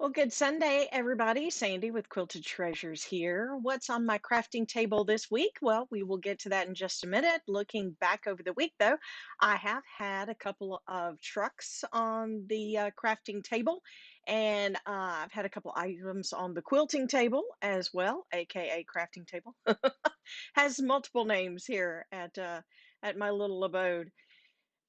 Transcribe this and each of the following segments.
Well, good Sunday, everybody. Sandy with Quilted Treasures here. What's on my crafting table this week? Well, we will get to that in just a minute. Looking back over the week, though, I have had a couple of trucks on the crafting table, and I've had a couple items on the quilting table as well, aka crafting table. Has multiple names here at my little abode.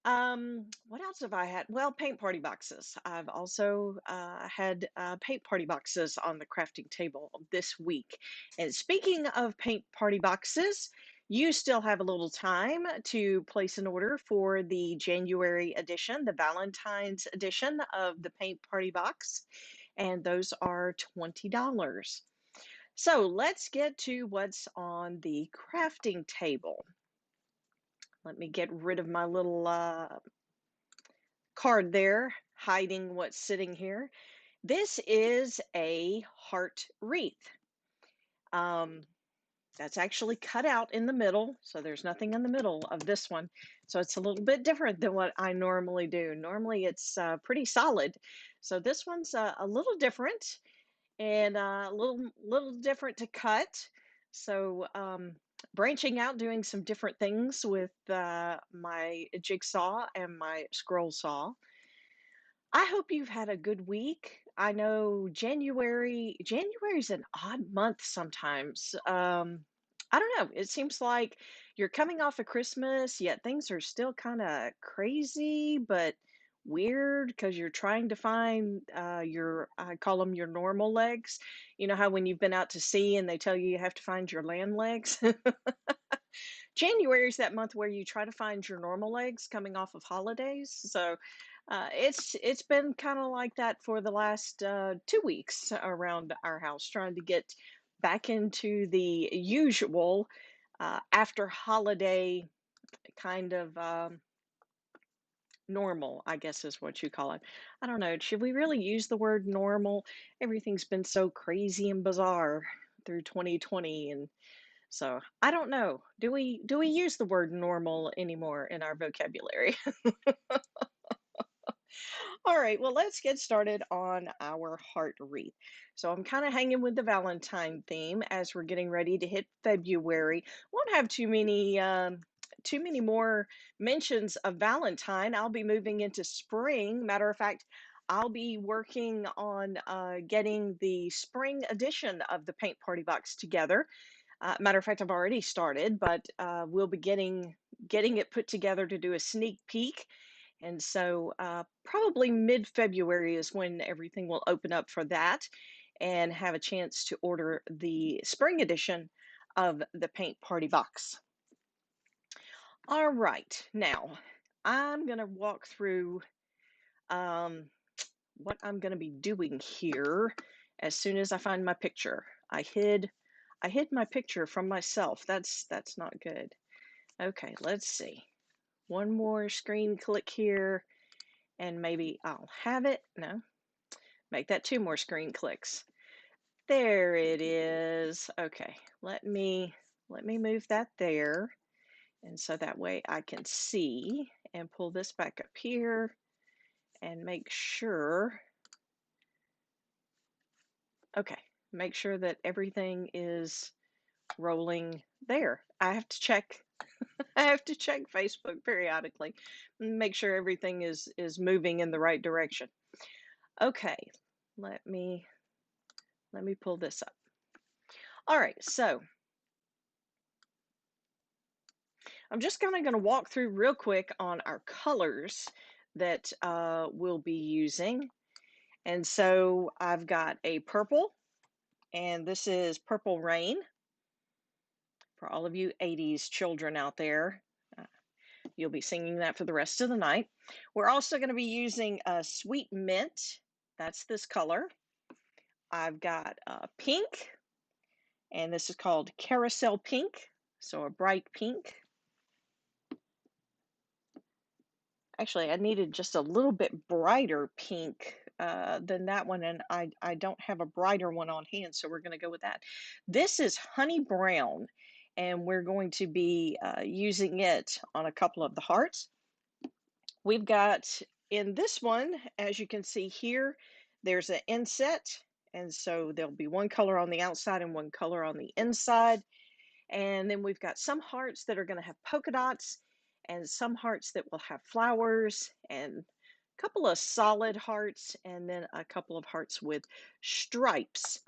What else have I had? Well, paint party boxes. I've also had paint party boxes on the crafting table this week. And speaking of paint party boxes, you still have a little time to place an order for the January edition, the Valentine's edition of the paint party box, and those are $20. So let's get to what's on the crafting table. Let me get rid of my little card there hiding what's sitting here. This is a heart wreath. Um, that's actually cut out in the middle, so there's nothing in the middle of this one. So it's a little bit different than what I normally do. Normally it's pretty solid. So this one's a little different and a little different to cut. So branching out, doing some different things with my jigsaw and my scroll saw. I hope you've had a good week. I know January's an odd month sometimes. I don't know. It seems like you're coming off of Christmas, yet things are still kind of crazy, but weird because you're trying to find I call them your normal legs. You know how when you've been out to sea and they tell you you have to find your land legs? January is that month where you try to find your normal legs coming off of holidays. So it's been kind of like that for the last 2 weeks around our house, trying to get back into the usual after holiday kind of normal, I guess is what you call it. I don't know. Should we really use the word normal? Everything's been so crazy and bizarre through 2020, and so I don't know. Do we use the word normal anymore in our vocabulary? All right, well, let's get started on our heart wreath. So I'm kind of hanging with the Valentine theme as we're getting ready to hit February. Won't have too many more mentions of Valentine. I'll be moving into spring. Matter of fact, I'll be working on getting the spring edition of the Paint Party Box together. Matter of fact, I've already started, but we'll be getting it put together to do a sneak peek. And so probably mid-February is when everything will open up for that and have a chance to order the spring edition of the Paint Party Box. All right, now I'm going to walk through um, what I'm going to be doing here as soon as I find my picture. I hid my picture from myself. That's not good. Okay, let's see. One more screen click here and maybe I'll have it. No, make that two more screen clicks. There it is. Okay, let me move that there. And so that way I can see and pull this back up here and make sure, okay, make sure that everything is rolling there. I have to check I have to check Facebook periodically, make sure everything is moving in the right direction. Okay, let me let me pull this up. All right, so I'm just kind of going to walk through real quick on our colors that we'll be using. And so I've got a purple, and this is Purple Rain for all of you 80s children out there. Uh, you'll be singing that for the rest of the night. We're also going to be using a Sweet Mint. That's this color. I've got pink, and this is called Carousel Pink, so a bright pink. Actually, I needed just a little bit brighter pink than that one, and I don't have a brighter one on hand, so we're going to go with that. This is Honey Brown, and we're going to be using it on a couple of the hearts. We've got, in this one, as you can see here, There's an inset, and so there'll be one color on the outside and one color on the inside. And then we've got some hearts that are going to have polka dots and some hearts that will have flowers and a couple of solid hearts and then a couple of hearts with stripes.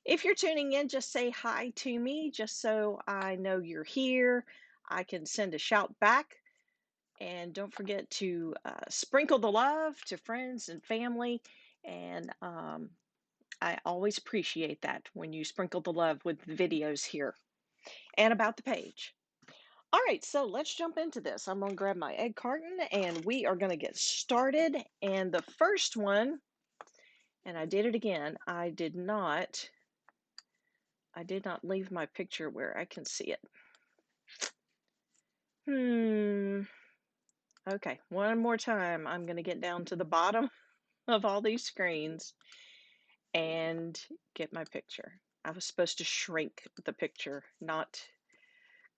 If you're tuning in, just say hi to me just so I know you're here. I can send a shout back. And don't forget to sprinkle the love to friends and family. And I always appreciate that when you sprinkle the love with the videos here and about the page. All right, so let's jump into this. I'm going to grab my egg carton and we are going to get started. And the first one, and I did it again, I did not leave my picture where I can see it. Okay, one more time. I'm going to get down to the bottom of all these screens and get my picture. I was supposed to shrink the picture, not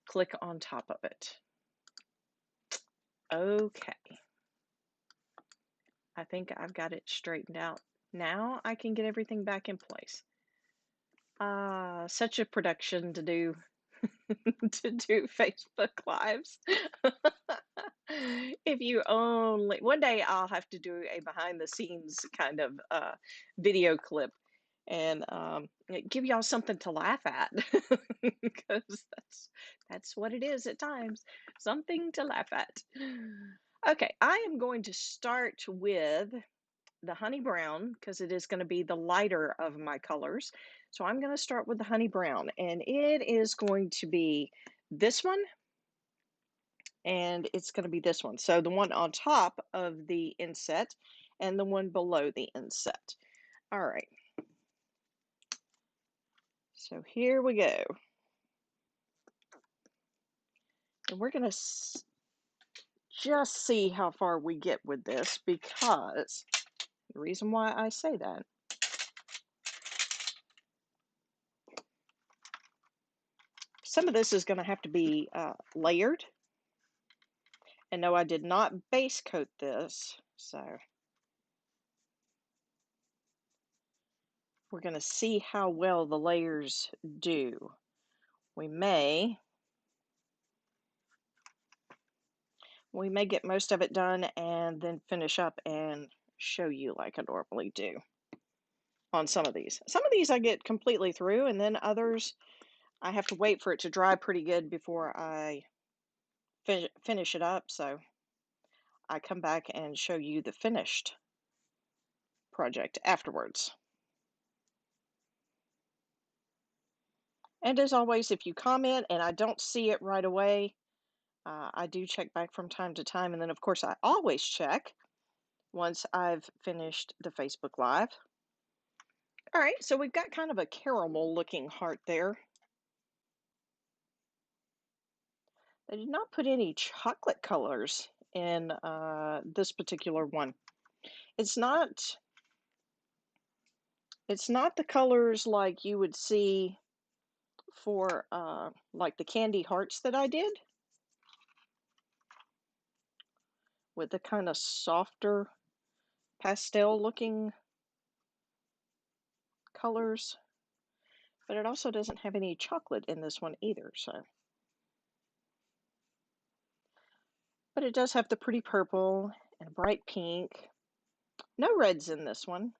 click on top of it. Okay. I think I've got it straightened out. Now I can get everything back in place. Such a production to do to do Facebook Lives. If you only one day I'll have to do a behind the scenes kind of video clip and give y'all something to laugh at because that's what it is at times, something to laugh at. Okay, I am going to start with the honey brown because it is going to be the lighter of my colors. So I'm going to start with the honey brown, and it is going to be this one, and it's going to be this one. So the one on top of the inset and the one below the inset. All right. So here we go. And we're going to just see how far we get with this, because the reason why I say that, some of this is going to have to be layered. And no, I did not base coat this, so we're going to see how well the layers do. We may get most of it done and then finish up and show you like I normally do on some of these. Some of these I get completely through, and then others I have to wait for it to dry pretty good before I finish it up, so I come back and show you the finished project afterwards. And as always, if you comment and I don't see it right away, I do check back from time to time, and then of course I always check once I've finished the Facebook Live. All right, so we've got kind of a caramel looking heart there. They did not put any chocolate colors in this particular one. It's not the colors like you would see for like the candy hearts that I did, with the kind of softer pastel looking colors. But it also doesn't have any chocolate in this one either, so. But it does have the pretty purple and bright pink. No reds in this one.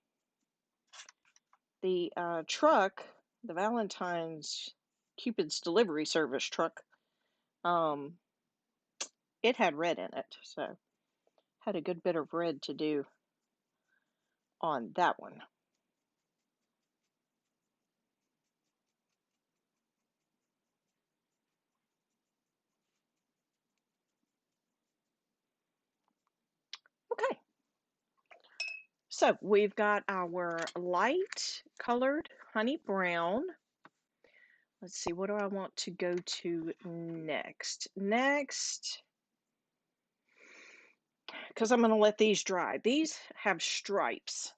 The truck, the Valentine's Cupid's delivery service truck, it had red in it, so had a good bit of red to do on that one. Okay, so we've got our light colored honey brown. Let's see, what do I want to go to next? Next, because I'm going to let these dry. These have stripes,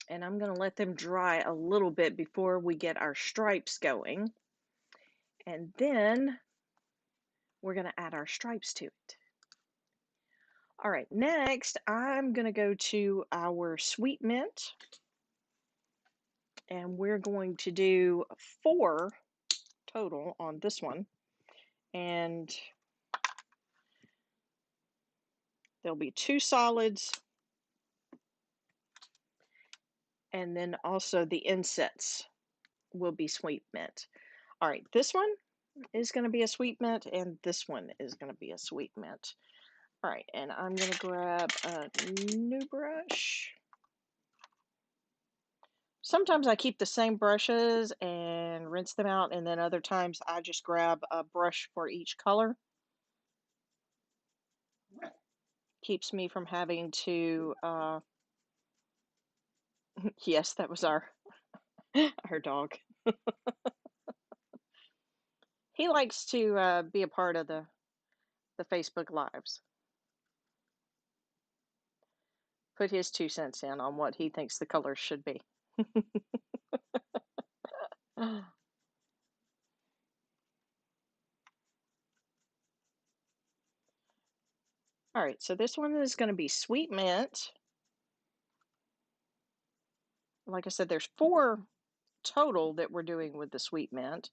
and I'm going to let them dry a little bit before we get our stripes going. And then we're going to add our stripes to it. All right, next I'm going to go to our sweet mint, and we're going to do 4 total on this one. And there'll be 2 solids, and then also the insets will be sweet mint. All right, this one is going to be a sweet mint, and this one is going to be a sweet mint. All right, and I'm going to grab a new brush. Sometimes I keep the same brushes and rinse them out, and then other times I just grab a brush for each color. Keeps me from having to, yes, that was our dog. He likes to be a part of the Facebook Lives. Put his 2 cents in on what he thinks the colors should be. All right, so this one is going to be sweet mint. Like I said, there's 4 total that we're doing with the sweet mint.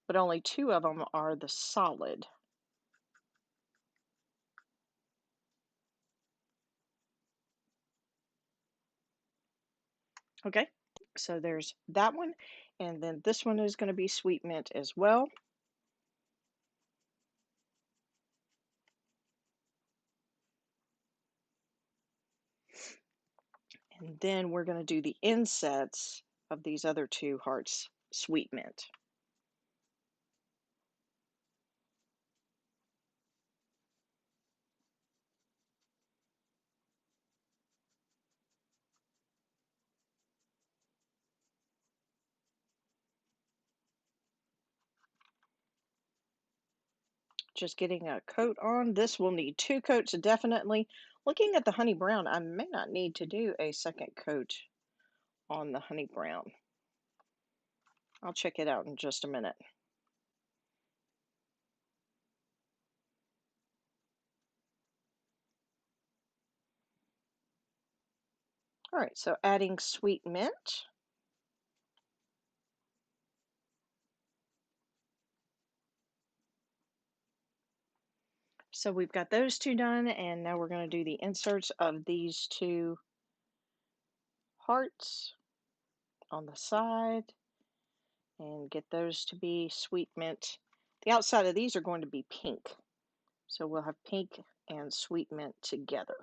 But only 2 of them are the solid. Okay, so there's that one, and then this one is going to be sweet mint as well. And then we're going to do the insets of these other 2 hearts sweet mint. Just getting a coat on. This will need 2 coats definitely. Looking at the honey brown, I may not need to do a second coat on the honey brown. I'll check it out in just a minute. All right, so adding sweet mint. So we've got those 2 done, and now we're going to do the inserts of these 2 hearts on the side and get those to be sweet mint. The outside of these are going to be pink. So we'll have pink and sweet mint together.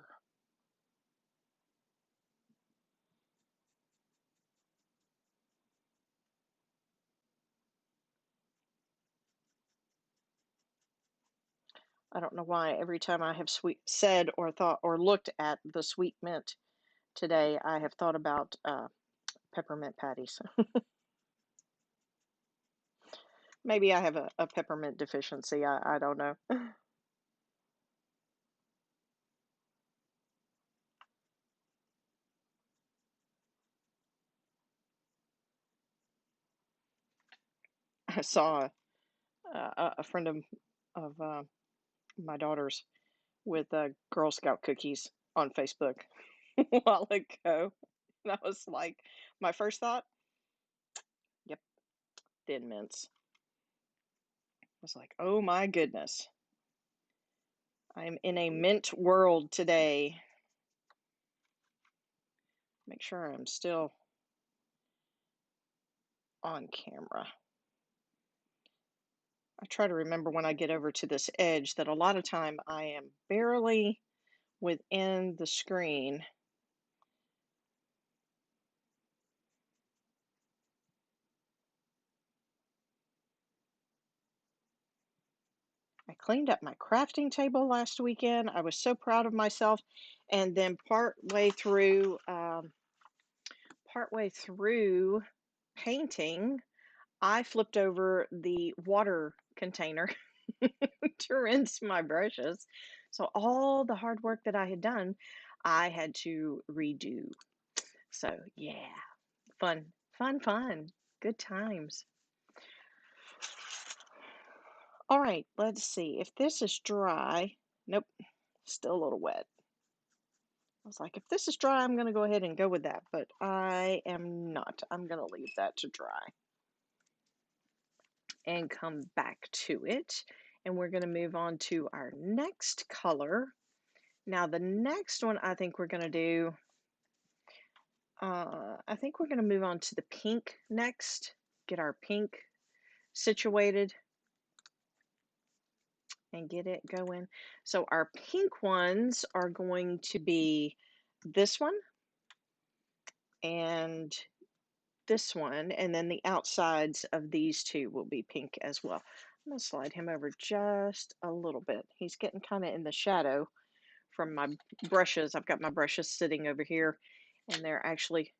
I don't know why every time I have said or thought or looked at the sweet mint today, I have thought about peppermint patties. Maybe I have a peppermint deficiency. I don't know. I saw a friend of my daughter's with Girl Scout cookies on Facebook a while ago. And I was like, my first thought, yep, Thin Mints. I was like, oh my goodness. I'm in a mint world today. Make sure I'm still on camera. I try to remember when I get over to this edge that a lot of time I am barely within the screen. I cleaned up my crafting table last weekend. I was so proud of myself. And then partway through painting, I flipped over the water container to rinse my brushes. So all the hard work that I had done, I had to redo. So yeah, fun, fun, fun. Good times. All right, let's see. If this is dry, nope, still a little wet. I was like, if this is dry, I'm going to go ahead and go with that, but I am not. I'm going to leave that to dry and come back to it. And we're going to move on to our next color. Now, the next one I think we're going to do, I think we're going to move on to the pink next, get our pink situated and get it going. So our pink ones are going to be this one and this one, and then the outsides of these two will be pink as well. I'm going to slide him over just a little bit. He's getting kind of in the shadow from my brushes. I've got my brushes sitting over here, and they're actually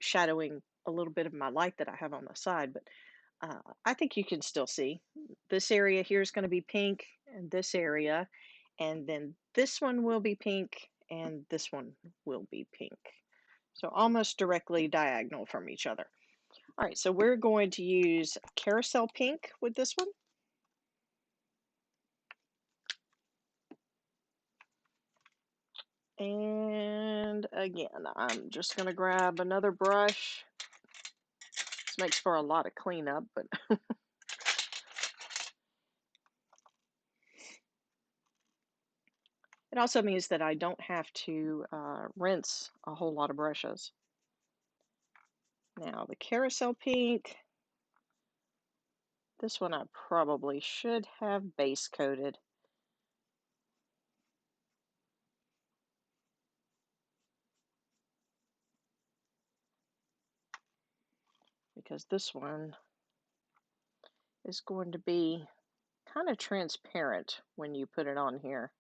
shadowing a little bit of my light that I have on the side, but I think you can still see. This area here is going to be pink, and this area, and then this one will be pink, and this one will be pink. So almost directly diagonal from each other. All right, so we're going to use carousel pink with this one. And again, I'm just going to grab another brush. This makes for a lot of cleanup, but it also means that I don't have to rinse a whole lot of brushes. Now the carousel pink, this one I probably should have base coated. Because this one is going to be kind of transparent when you put it on here.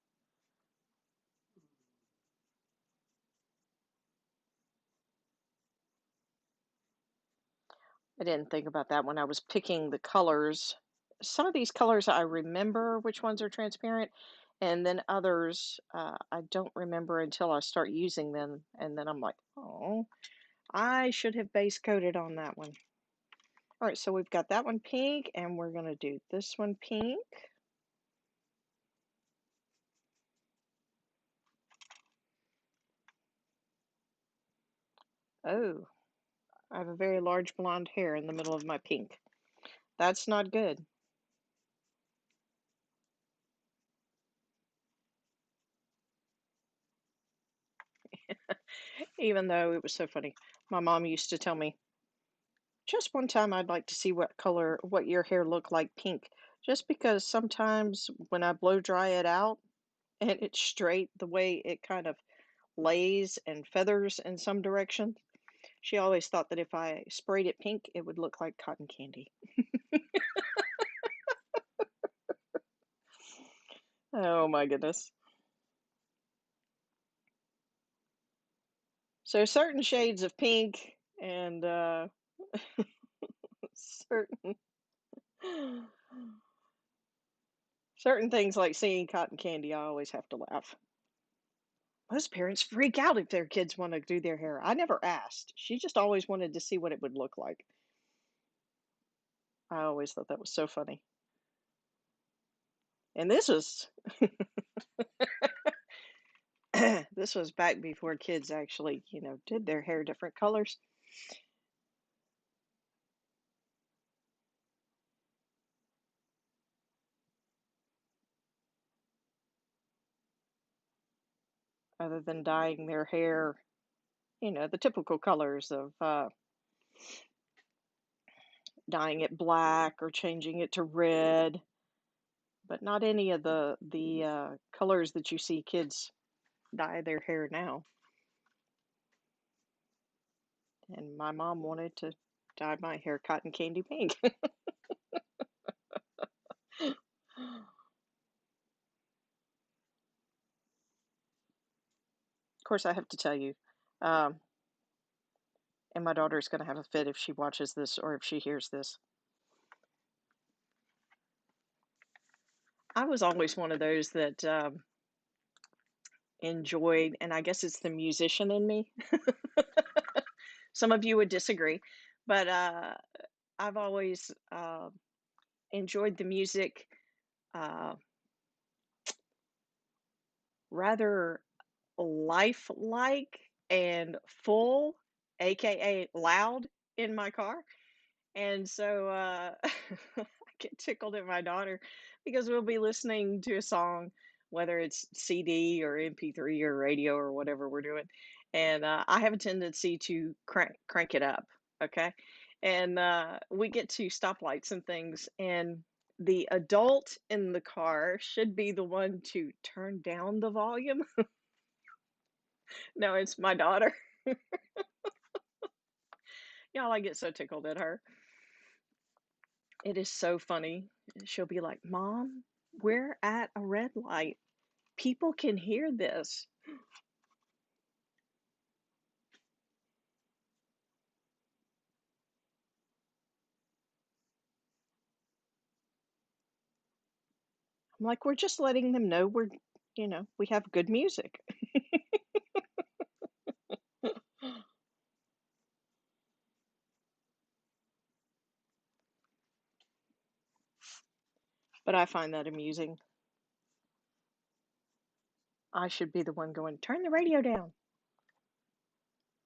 I didn't think about that when I was picking the colors. Some of these colors I remember which ones are transparent, and then others I don't remember until I start using them, and then I'm like, oh, I should have base coated on that one. All right, so we've got that one pink, and we're going to do this one pink. Oh, I have a very large blonde hair in the middle of my pink. That's not good. Even though it was so funny. My mom used to tell me, just one time I'd like to see what your hair looked like pink. Just because sometimes when I blow dry it out and it's straight, the way it kind of lays and feathers in some direction, she always thought that if I sprayed it pink, it would look like cotton candy. Oh my goodness. So certain shades of pink and certain certain things like seeing cotton candy, I always have to laugh. Most parents freak out if their kids want to do their hair. I never asked. She just always wanted to see what it would look like. I always thought that was so funny. And this was back before kids actually, did their hair different colors. Other than dyeing their hair, the typical colors of dyeing it black or changing it to red, but not any of the colors that you see kids dye their hair now. And my mom wanted to dye my hair cotton candy pink. Of course, I have to tell you, um, and my daughter's going to have a fit if she watches this or if she hears this. I was always one of those that enjoyed, and I guess it's the musician in me. Some of you would disagree, but I've always enjoyed the music uh, rather lifelike and full, aka loud, in my car. And so I get tickled at my daughter because we'll be listening to a song, whether it's CD or MP3 or radio or whatever we're doing. And I have a tendency to crank it up. Okay. And we get to stoplights and things. And the adult in the car should be the one to turn down the volume. No, it's my daughter. Y'all, I get so tickled at her. It is so funny. She'll be like, "Mom, we're at a red light. People can hear this." I'm like, "We're just letting them know we have good music." But I find that amusing. I should be the one going, "Turn the radio down."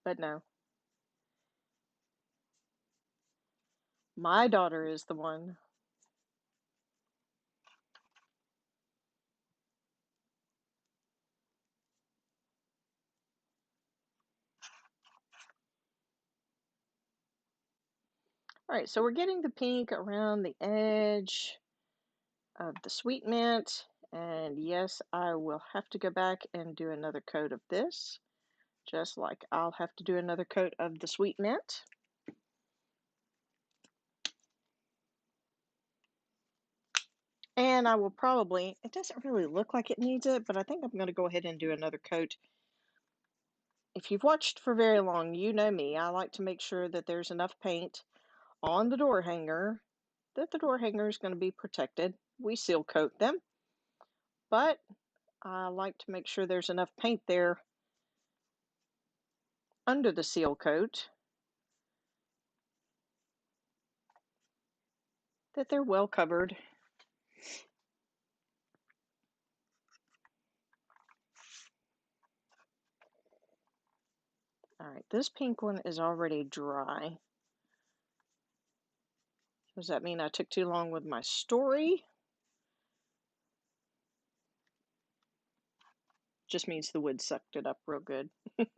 But no, my daughter is the one. All right, so we're getting the pink around the edge of the sweet mint. And yes, I will have to go back and do another coat of this, just like I'll have to do another coat of the sweet mint. And I will probably, it doesn't really look like it needs it, but I think I'm going to go ahead and do another coat. If you've watched for very long, you know me. I like to make sure that there's enough paint on the door hanger that the door hanger is going to be protected. We seal coat them, but I like to make sure there's enough paint there under the seal coat that they're well covered. All right, this pink one is already dry. Does that mean I took too long with my story? Just means the wood sucked it up real good. It's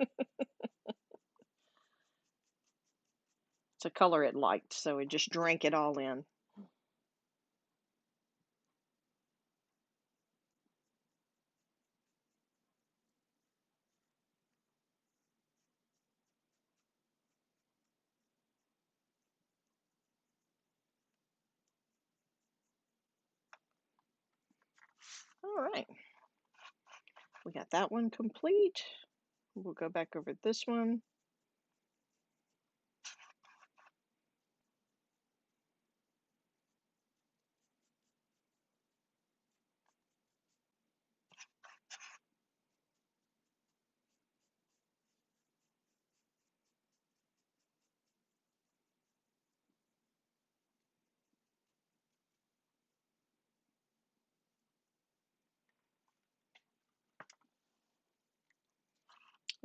a color it liked, so it just drank it all in. All right, we got that one complete. We'll go back over this one.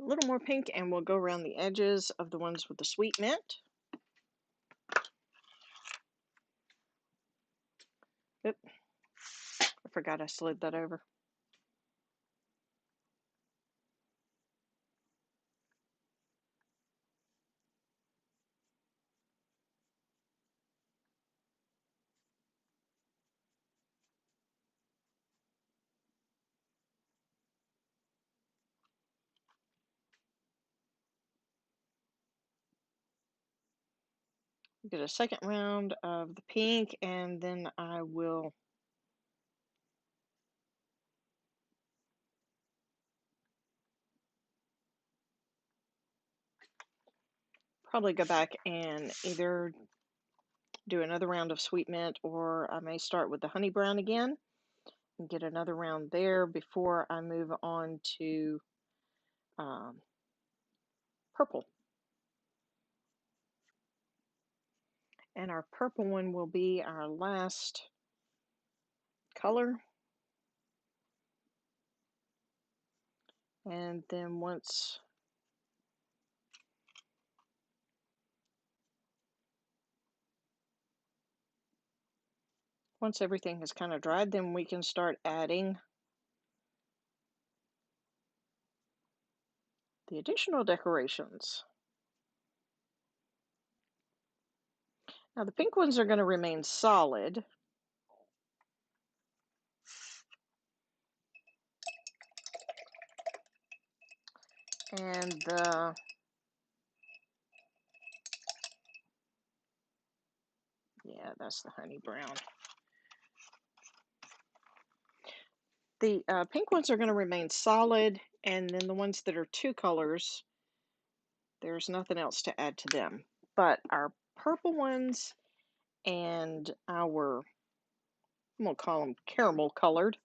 A little more pink, and we'll go around the edges of the ones with the sweet mint. Oop, I forgot I slid that over. Get a second round of the pink, and then I will probably go back and either do another round of sweet mint, or I may start with the honey brown again and get another round there before I move on to um, purple. And our purple one will be our last color. And then once everything has kind of dried, then we can start adding the additional decorations. Now the pink ones are going to remain solid. And yeah, that's the honey brown. The pink ones are going to remain solid, and then the ones that are two colors, there's nothing else to add to them. But our purple ones and our, I'm going to call them caramel colored,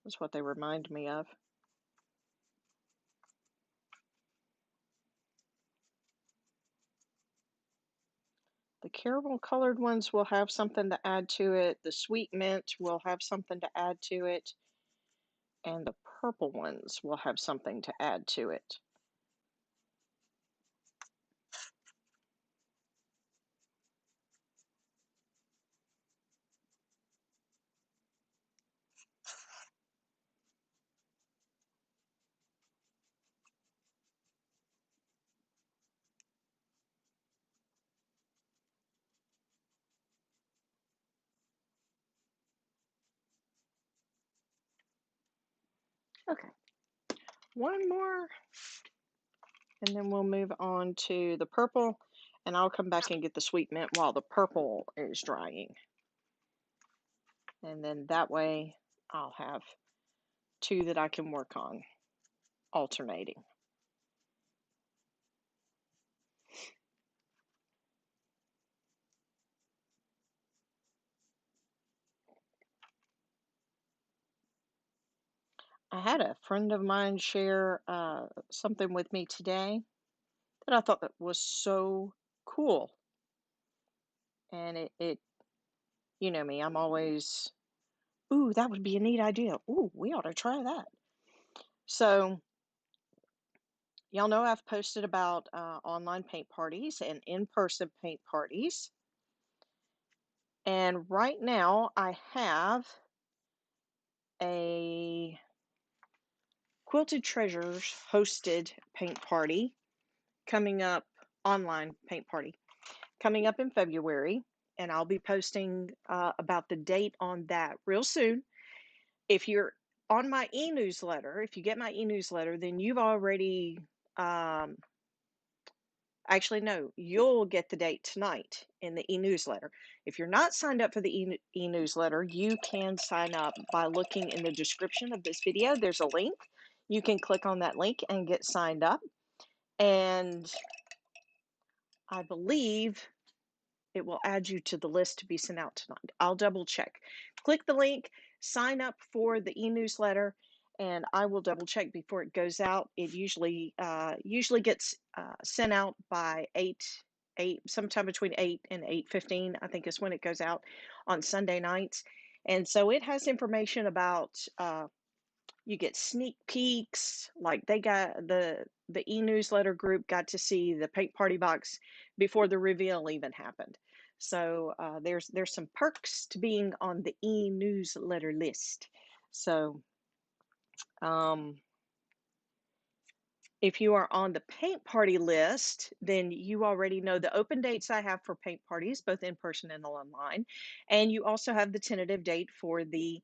is what they remind me of. The caramel colored ones will have something to add to it. The sweet mint will have something to add to it. And the purple ones will have something to add to it. Okay, one more, and then we'll move on to the purple, and I'll come back and get the sweet mint while the purple is drying. And then that way I'll have two that I can work on, alternating. I had a friend of mine share something with me today that I thought that was so cool. And it, you know me, I'm always, ooh, that would be a neat idea. Ooh, we ought to try that. So, y'all know I've posted about online paint parties and in-person paint parties. And right now I have a Quilted Treasures hosted paint party coming up, online paint party coming up in February. And I'll be posting about the date on that real soon. If you're on my e-newsletter, if you get my e-newsletter, then you've already, actually, no, you'll get the date tonight in the e-newsletter. If you're not signed up for the e-newsletter, you can sign up by looking in the description of this video. There's a link. You can click on that link and get signed up. And I believe it will add you to the list to be sent out tonight. I'll double check. Click the link, sign up for the e-newsletter, and I will double check before it goes out. It usually gets sent out by 8, sometime between 8 and 8:15, I think is when it goes out on Sunday nights. And so it has information about you get sneak peeks, like they got the e-newsletter group got to see the paint party box before the reveal even happened. So there's some perks to being on the e-newsletter list. So if you are on the paint party list, then you already know the open dates I have for paint parties, both in person and online. And you also have the tentative date for the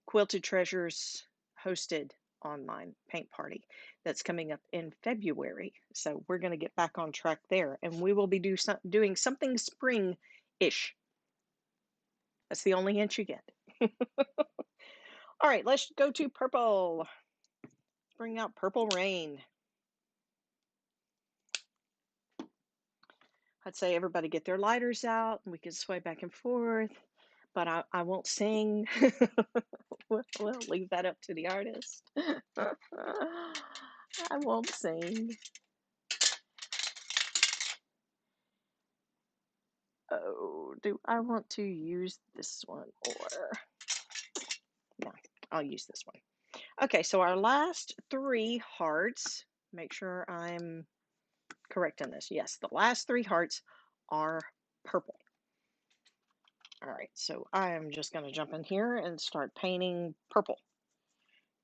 Quilted Treasures hosted online paint party that's coming up in February. So we're going to get back on track there, and we will be doing something spring-ish. That's the only hint you get. All right, let's go to purple. Bring out Purple Rain. I'd say everybody get their lighters out and we can sway back and forth, but I won't sing. We'll leave that up to the artist. I won't sing. Oh, do I want to use this one or no? I'll use this one. Okay, so our last three hearts, make sure I'm correct on this. Yes, the last three hearts are purple. All right, so I am just going to jump in here and start painting purple.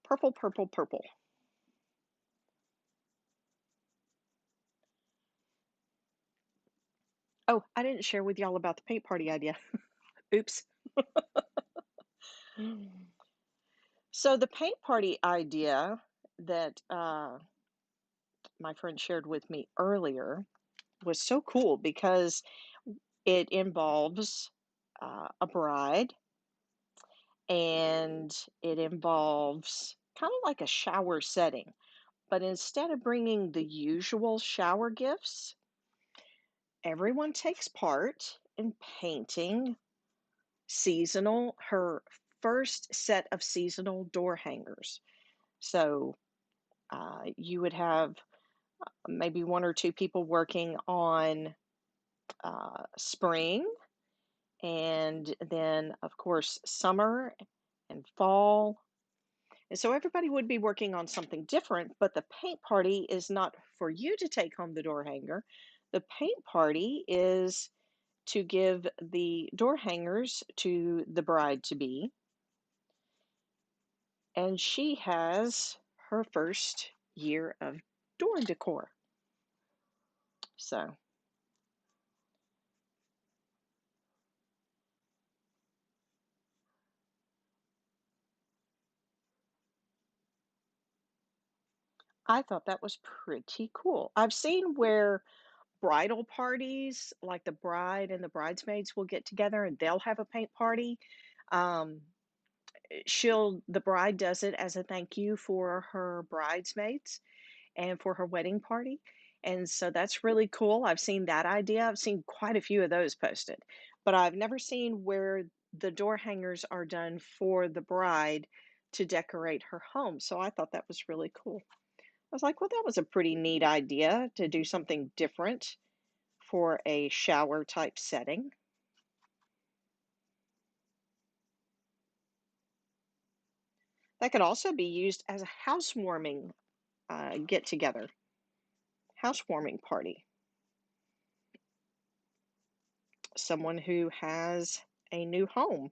Purple, purple, purple. Oh, I didn't share with y'all about the paint party idea. Oops. So the paint party idea that my friend shared with me earlier was so cool because it involves a bride and it involves kind of like a shower setting. But instead of bringing the usual shower gifts, everyone takes part in painting her first set of seasonal door hangers. So you would have maybe one or two people working on spring, and then, of course, summer and fall. And so everybody would be working on something different, but the paint party is not for you to take home the door hanger. The paint party is to give the door hangers to the bride to be, and she has her first year of door decor. So I thought that was pretty cool. I've seen where bridal parties, like the bride and the bridesmaids will get together and they'll have a paint party. Um, the bride does it as a thank you for her bridesmaids and for her wedding party. And so that's really cool. I've seen that idea. I've seen quite a few of those posted, but I've never seen where the door hangers are done for the bride to decorate her home. So I thought that was really cool. I was like, well, that was a pretty neat idea to do something different for a shower type setting. That could also be used as a housewarming get together, housewarming party. Someone who has a new home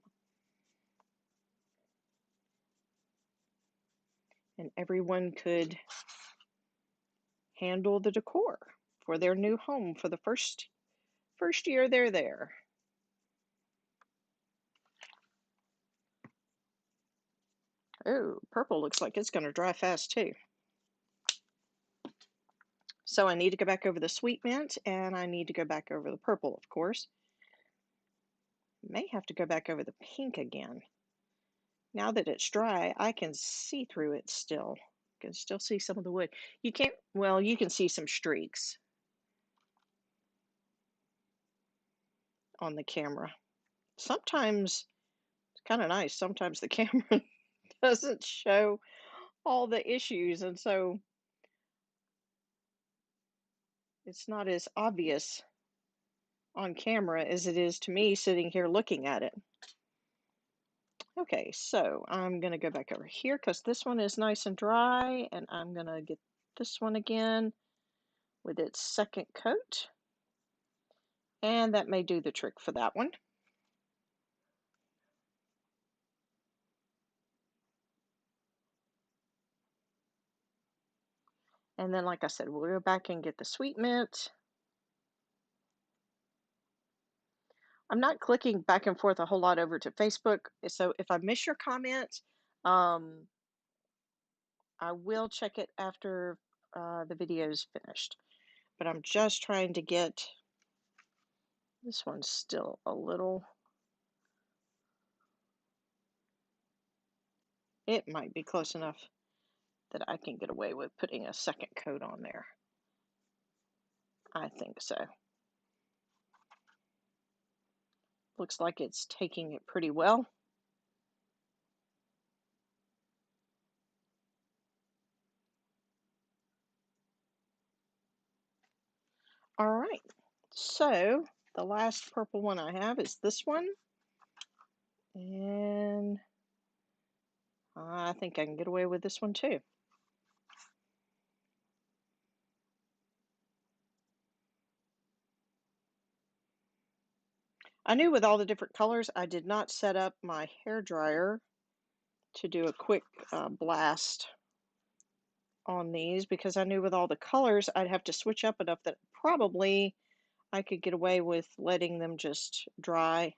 and everyone could handle the decor for their new home for the first year they're there. Oh, purple looks like it's going to dry fast too. So I need to go back over the sweet mint and I need to go back over the purple, of course. May have to go back over the pink again. Now that it's dry, I can see through it still. You can still see some of the wood. You can't, well, you can see some streaks on the camera. Sometimes it's kind of nice. Sometimes the camera doesn't show all the issues, and so it's not as obvious on camera as it is to me sitting here looking at it. Okay, so I'm going to go back over here because this one is nice and dry, and I'm going to get this one again with its second coat, and that may do the trick for that one. And then, like I said, we'll go back and get the sweet mint. I'm not clicking back and forth a whole lot over to Facebook, so if I miss your comment, um, I will check it after the video is finished. But I'm just trying to get, this one's still a little, it might be close enough that I can get away with putting a second coat on there. I think so. Looks like it's taking it pretty well. All right, so the last purple one I have is this one. And I think I can get away with this one too. I knew with all the different colors, I did not set up my hair dryer to do a quick blast on these because I knew with all the colors, I'd have to switch up enough that probably I could get away with letting them just dry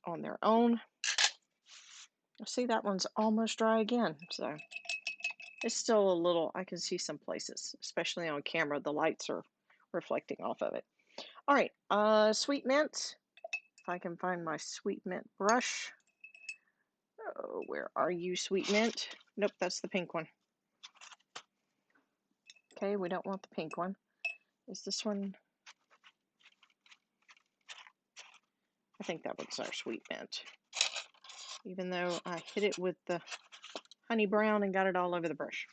on their own. See, that one's almost dry again, so it's still a little, I can see some places, especially on camera, the lights are reflecting off of it. All right, sweet mint. If I can find my sweet mint brush. Oh, where are you, sweet mint? Nope, that's the pink one. Okay, we don't want the pink one. Is this one? I think that one's our sweet mint. Even though I hit it with the honey brown and got it all over the brush.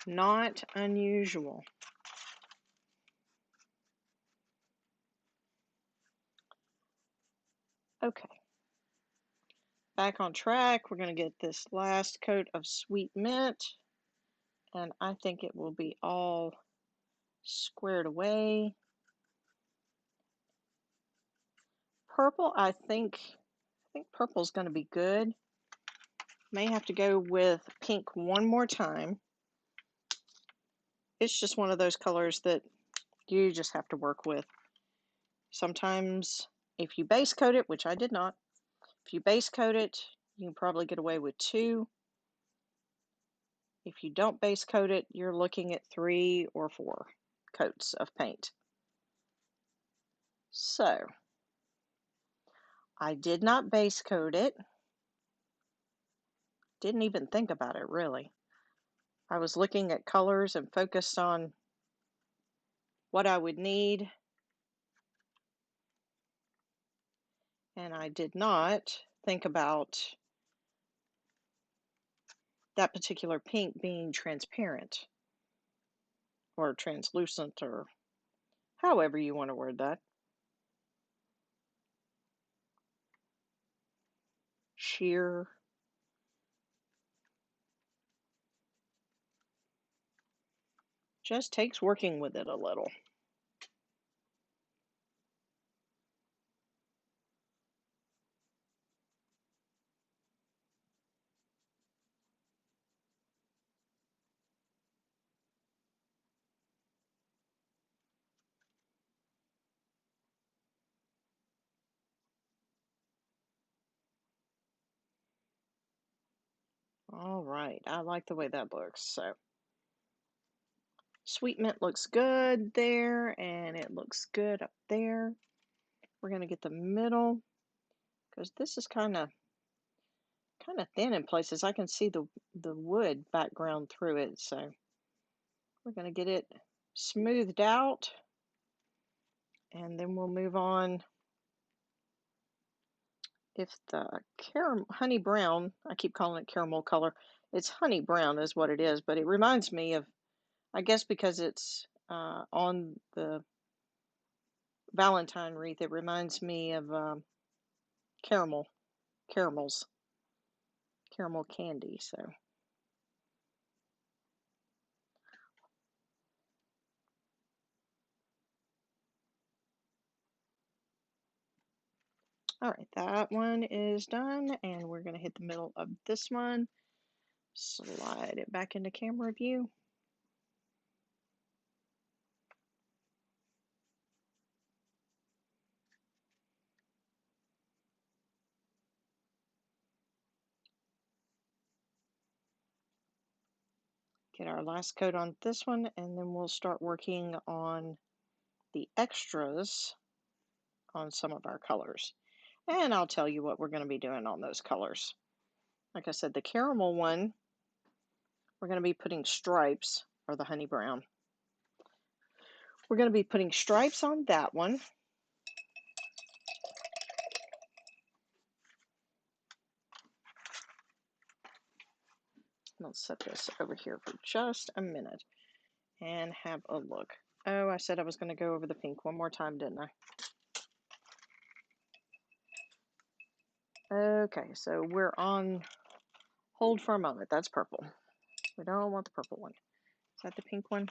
Not unusual. Okay. Back on track, we're going to get this last coat of sweet mint. And I think it will be all squared away. Purple, I think purple's going to be good. May have to go with pink one more time. It's just one of those colors that you just have to work with. Sometimes if you base coat it, which I did not, if you base coat it, you can probably get away with 2. If you don't base coat it, you're looking at 3 or 4 coats of paint. So, I did not base coat it. Didn't even think about it, really. I was looking at colors and focused on what I would need. And I did not think about that particular pink being transparent or translucent or however you want to word that. Sheer. Just takes working with it a little. All right, I like the way that looks. So, sweet mint looks good there, and it looks good up there. We're going to get the middle because this is kind of thin in places. I can see the wood background through it, so we're going to get it smoothed out, and then we'll move on. If the honey brown, I keep calling it caramel color, it's honey brown is what it is, but it reminds me of, I guess because it's on the Valentine wreath, it reminds me of caramels, caramel candy. So, all right, that one is done, and we're going to hit the middle of this one, slide it back into camera view. Get our last coat on this one, and then we'll start working on the extras on some of our colors. And I'll tell you what we're going to be doing on those colors. Like I said, the caramel one, we're going to be putting stripes, or the honey brown. We're going to be putting stripes on that one. Let's set this over here for just a minute and have a look. Oh, I said I was going to go over the pink one more time, didn't I? Okay, so we're on hold for a moment. That's purple. We don't want the purple one. Is that the pink one?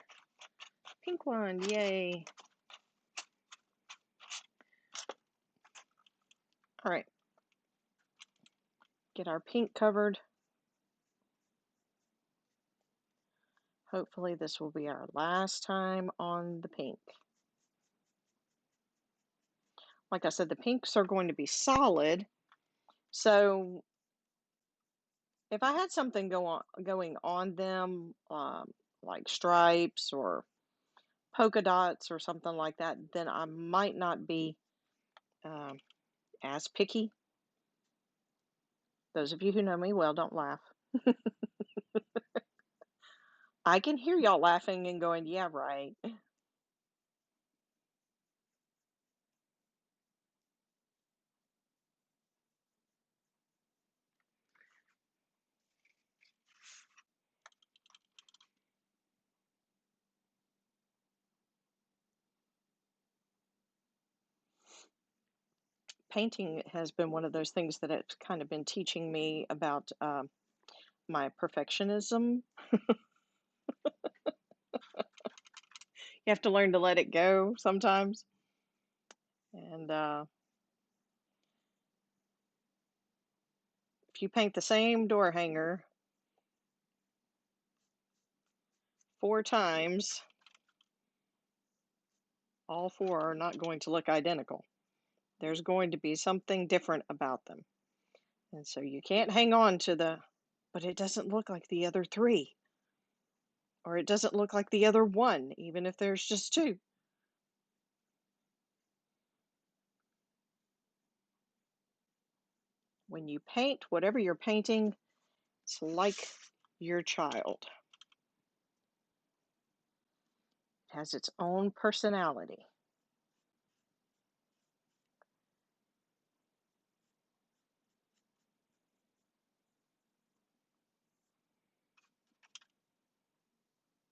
Pink one, yay. All right, get our pink covered. Hopefully this will be our last time on the pink. Like I said, the pinks are going to be solid. So if I had something going on them, like stripes or polka dots or something like that, then I might not be um, as picky. Those of you who know me well, don't laugh. I can hear y'all laughing and going, yeah, right. Painting has been one of those things that it's kind of been teaching me about my perfectionism. You have to learn to let it go sometimes. And if you paint the same door hanger 4 times, all 4 are not going to look identical. There's going to be something different about them. And so you can't hang on to but it doesn't look like the other 3, or it doesn't look like the other 1, even if there's just 2. When you paint, whatever you're painting, it's like your child. It has its own personality.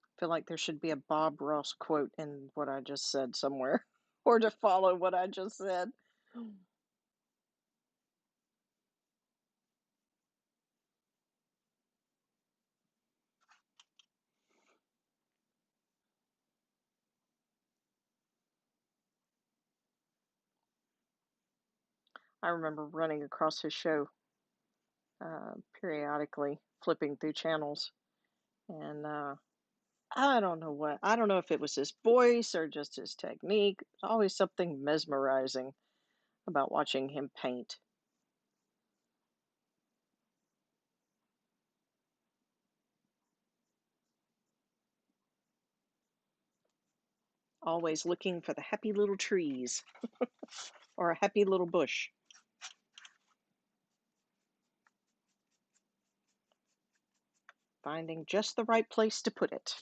I feel like there should be a Bob Ross quote in what I just said somewhere, or to follow what I just said. I remember running across his show periodically, flipping through channels, and I don't know what. I don't know if it was his voice or just his technique. There's always something mesmerizing about watching him paint. Always looking for the happy little trees or a happy little bush. Finding just the right place to put it.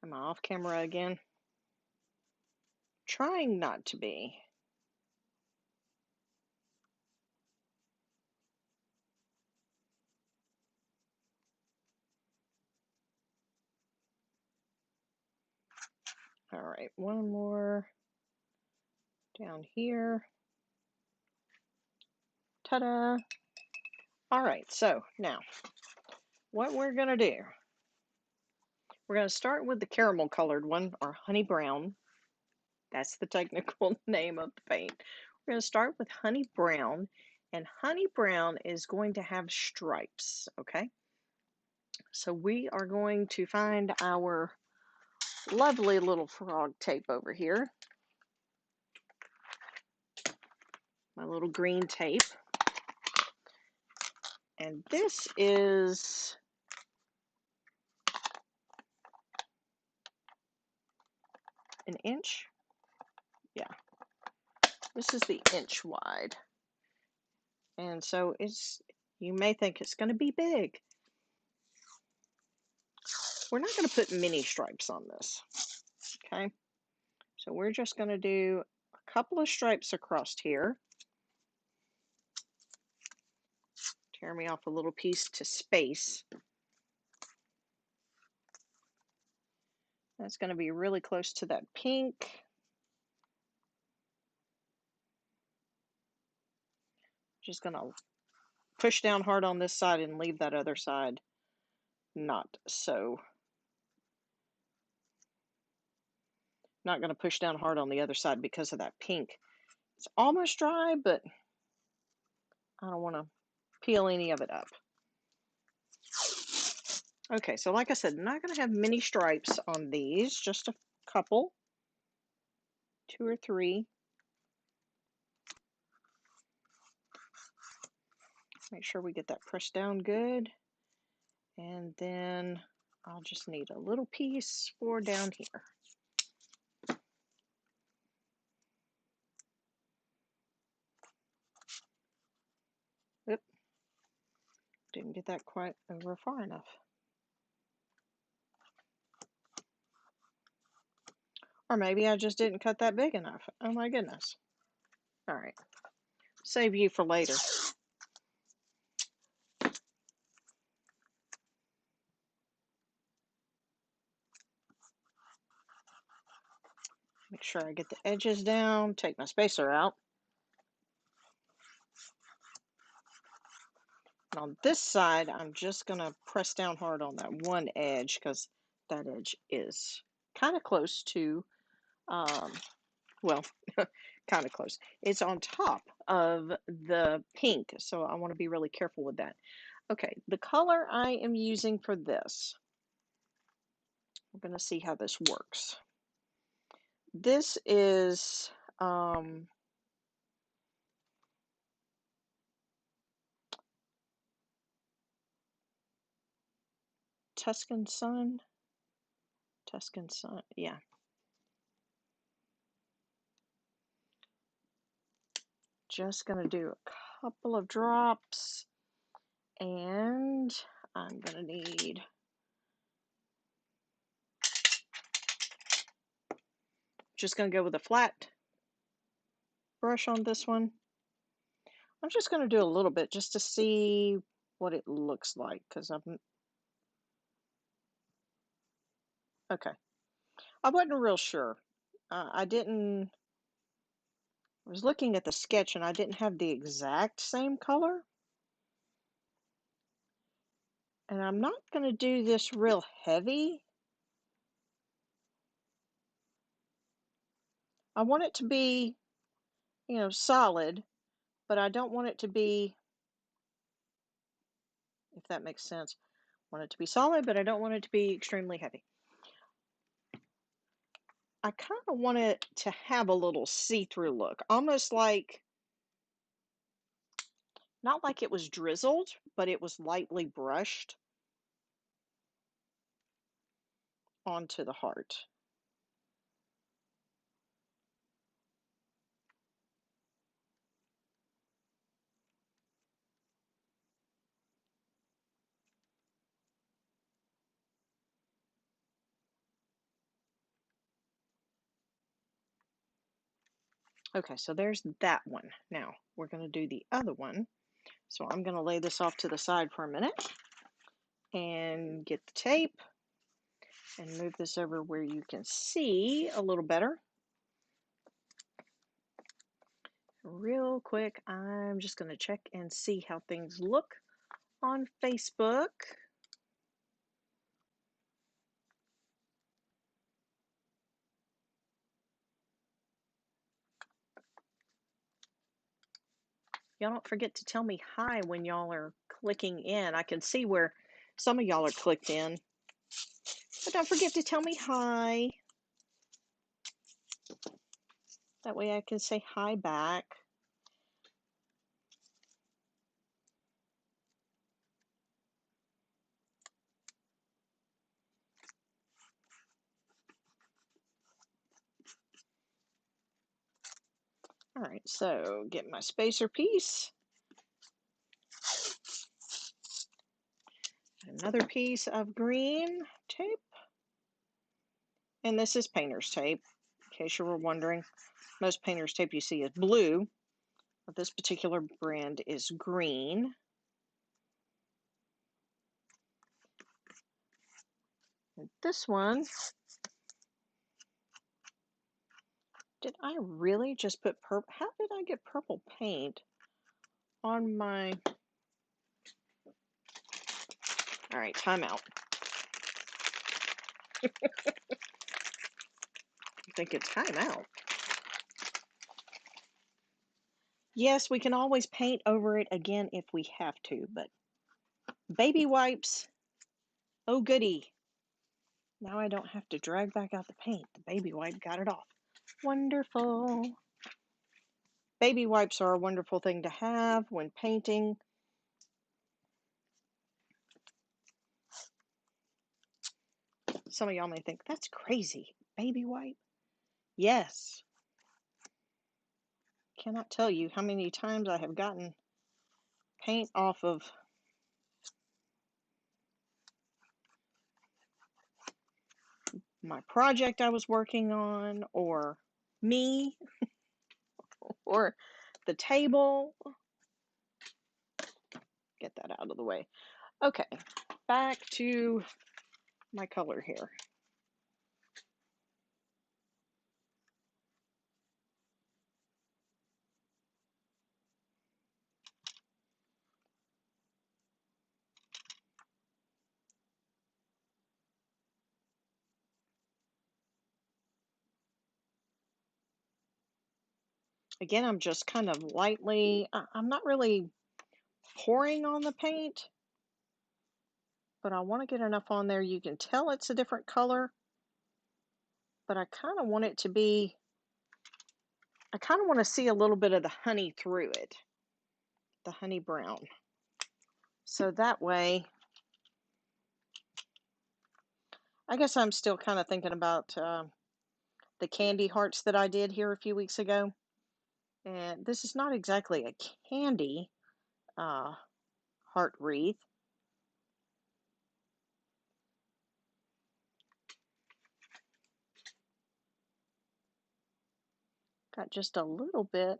Am I off camera again? Trying not to be. All right, one more down here. Ta-da! All right, so now what we're gonna do, we're gonna start with the caramel colored one, or honey brown. That's the technical name of the paint. We're gonna start with honey brown, and honey brown is going to have stripes, okay? So we are going to find our lovely little frog tape over here. My little green tape. And this is an inch. Yeah, this is the inch wide. And so you may think it's going to be big. we're not going to put many stripes on this, okay? So we're just going to do a couple of stripes across here. Tear me off a little piece to space. That's going to be really close to that pink. Just going to push down hard on this side and leave that other side not so. Not going to push down hard on the other side because of that pink. It's almost dry, but I don't want to peel any of it up. Okay, so like I said, I'm not going to have many stripes on these, just a couple, 2 or 3. Make sure we get that pressed down good. And then I'll just need a little piece for down here. Oop, didn't get that quite over far enough. Or maybe I just didn't cut that big enough. Oh my goodness. All right, save you for later. Make sure I get the edges down, take my spacer out. And on this side, I'm just going to press down hard on that one edge because that edge is kind of close to, well, kind of close. It's on top of the pink, so I want to be really careful with that. Okay, the color I am using for this, we're going to see how this works. This is Tuscan Sun. Tuscan Sun, yeah. Just going to do a couple of drops, and I'm going to need just going to go with a flat brush on this one. I'm just going to do a little bit just to see what it looks like because okay. I wasn't real sure. I was looking at the sketch and I didn't have the exact same color. And I'm not going to do this real heavy. I want it to be, solid, but I don't want it to be, if that makes sense. I want it to be solid, but I don't want it to be extremely heavy. I kind of want it to have a little see-through look, almost like, not like it was drizzled, but it was lightly brushed onto the heart. Okay, so there's that one. Now we're going to do the other one. So I'm going to lay this off to the side for a minute and get the tape and move this over where you can see a little better. Real quick, I'm just going to check and see how things look on Facebook. Y'all don't forget to tell me hi when y'all are clicking in. I can see where some of y'all are clicked in. But don't forget to tell me hi. That way I can say hi back. All right, so get my spacer piece. Another piece of green tape. And this is painter's tape, in case you were wondering. Most painter's tape you see is blue, but this particular brand is green. And this one, did I really just put purple? How did I get purple paint on my... All right, time out. I think it's time out. Yes, we can always paint over it again if we have to, but baby wipes, oh goody. Now I don't have to drag back out the paint. The baby wipe got it off. Wonderful. Baby wipes are a wonderful thing to have when painting. Some of y'all may think, that's crazy. Baby wipe? Yes. Cannot tell you how many times I have gotten paint off of my project I was working on, or me, or the table. Get that out of the way. Okay, back to my color here. Again, I'm just kind of lightly, I'm not really pouring on the paint, but I want to get enough on there you can tell it's a different color, but I kind of want it to be, I kind of want to see a little bit of the honey through it, the honey brown. So that way, I guess I'm still kind of thinking about the candy hearts that I did here a few weeks ago. And this is not exactly a candy heart wreath. Got just a little bit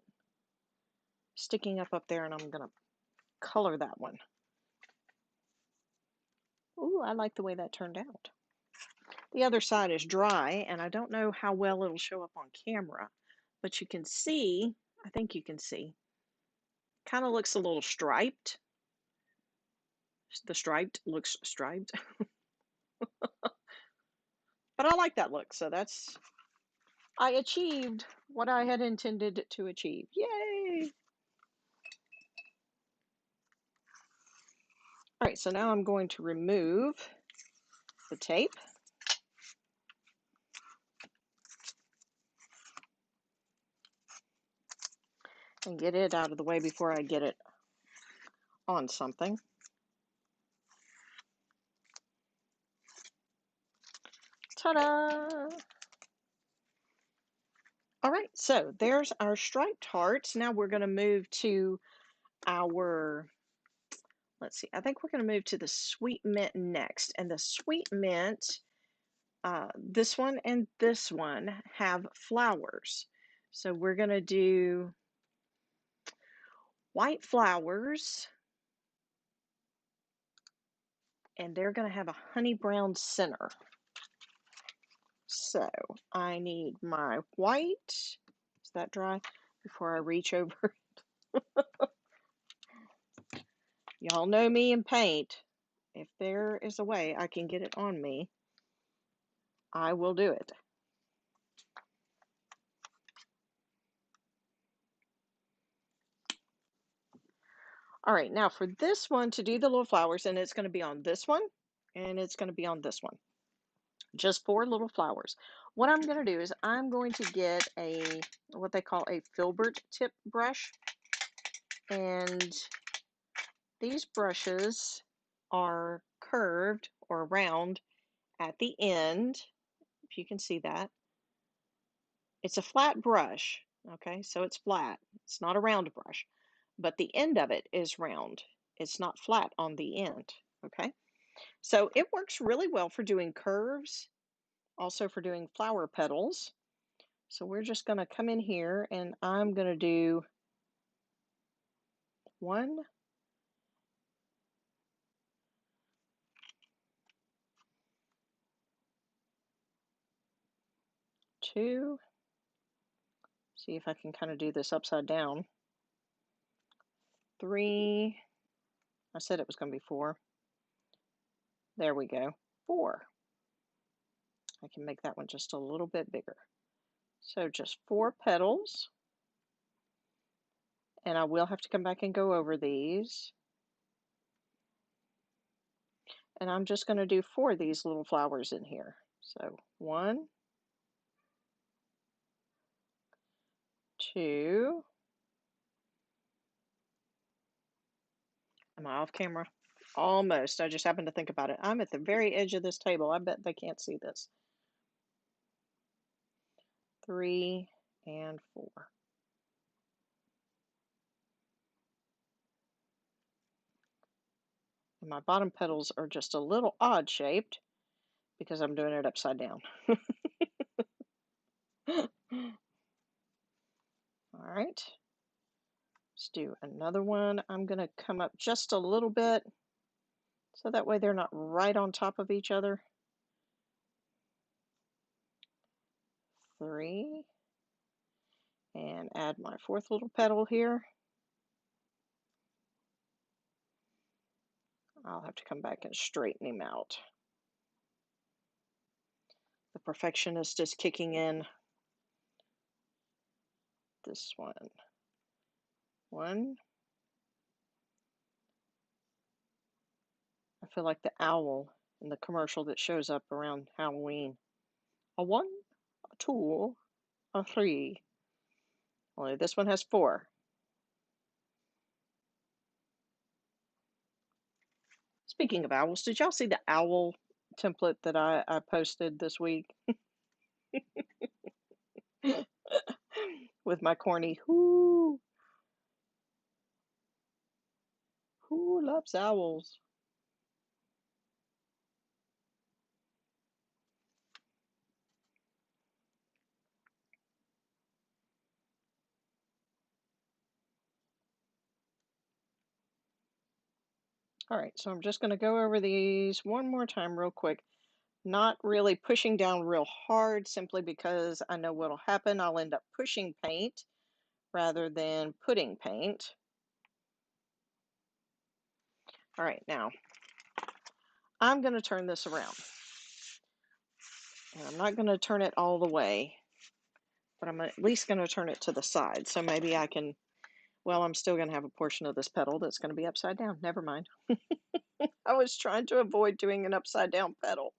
sticking up there, and I'm going to color that one. Ooh, I like the way that turned out. The other side is dry, and I don't know how well it'll show up on camera, but you can see, I think you can see, kind of looks a little striped. The striped looks striped. But I like that look, so that's, I achieved what I had intended to achieve. Yay! All right, so now I'm going to remove the tape. And get it out of the way before I get it on something. Ta-da! All right, so there's our striped hearts. Now we're going to move to our, let's see, I think we're going to move to the sweet mint next. And the sweet mint, this one and this one have flowers. So we're going to do white flowers, and they're going to have a honey brown center. So I need my white. Is that dry? Before I reach over. Y'all know me in paint. If there is a way I can get it on me, I will do it. All right, now for this one to do the little flowers, and it's going to be on this one, and it's going to be on this one. Just 4 little flowers. What I'm going to do is I'm going to get a, what they call a filbert tip brush. And these brushes are curved or round at the end, if you can see that. It's a flat brush, okay, so it's flat. It's not a round brush, but the end of it is round. It's not flat on the end, okay? So it works really well for doing curves, also for doing flower petals. So we're just going to come in here and I'm going to do 1, 2, see if I can kind of do this upside down, 3, I said it was going to be 4. There we go, 4. I can make that one just a little bit bigger. So just 4 petals, and I will have to come back and go over these. And I'm just going to do 4 of these little flowers in here. So 1, 2, am I off camera? Almost. I just happened to think about it. I'm at the very edge of this table. I bet they can't see this. 3 and 4. And my bottom petals are just a little odd shaped because I'm doing it upside down. All right. Let's do another one. I'm going to come up just a little bit so that way they're not right on top of each other. 3. And add my 4th little petal here. I'll have to come back and straighten him out. The perfectionist is kicking in. This one. 1. I feel like the owl in the commercial that shows up around Halloween. A 1, a 2, a 3. Only this one has 4. Speaking of owls, did y'all see the owl template that I posted this week with my corny who loves owls? All right, so I'm just going to go over these one more time real quick. Not really pushing down real hard simply because I know what'll happen. I'll end up pushing paint rather than putting paint. All right, now I'm going to turn this around. And I'm not going to turn it all the way, but I'm at least going to turn it to the side. So maybe I can, well, I'm still going to have a portion of this petal that's going to be upside down. Never mind. I was trying to avoid doing an upside down petal.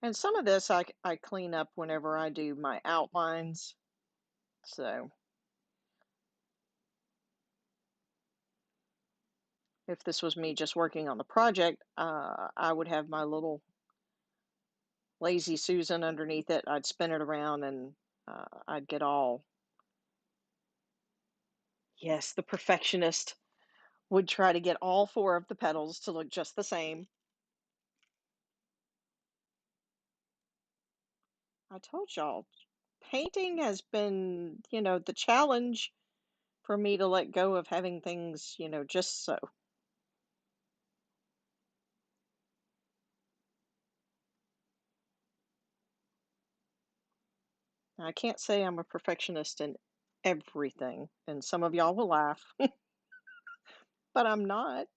And some of this I clean up whenever I do my outlines. So if this was me just working on the project, I would have my little lazy Susan underneath it. I'd spin it around and I'd get all, yes, the perfectionist would try to get all 4 of the petals to look just the same. I told y'all, painting has been, the challenge for me to let go of having things, just so. I can't say I'm a perfectionist in everything, and some of y'all will laugh, but I'm not.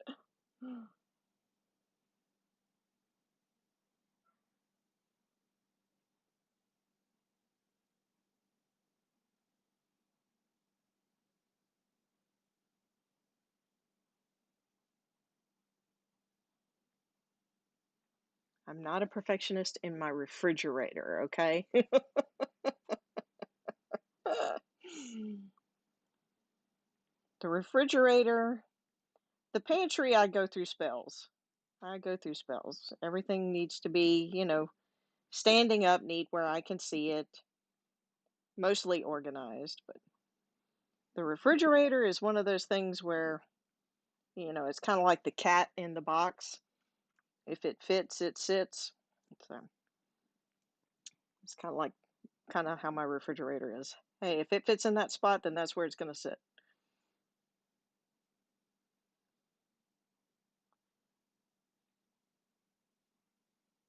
I'm not a perfectionist in my refrigerator, okay? The refrigerator, the pantry, I go through spells. I go through spells. Everything needs to be, standing up neat where I can see it, mostly organized. But the refrigerator is one of those things where, it's kind of like the cat in the box. If it fits, it sits. So it's kind of how my refrigerator is. Hey, if it fits in that spot, then that's where it's going to sit.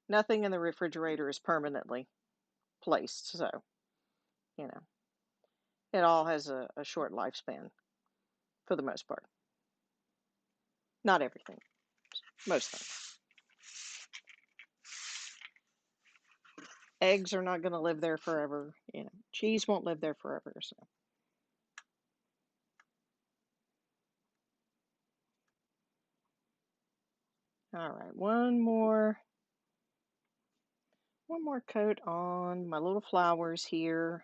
Nothing in the refrigerator is permanently placed, so, you know, it all has a short lifespan for the most part. Not everything, most things. Eggs are not going to live there forever. Cheese won't live there forever. So, all right, one more coat on my little flowers here.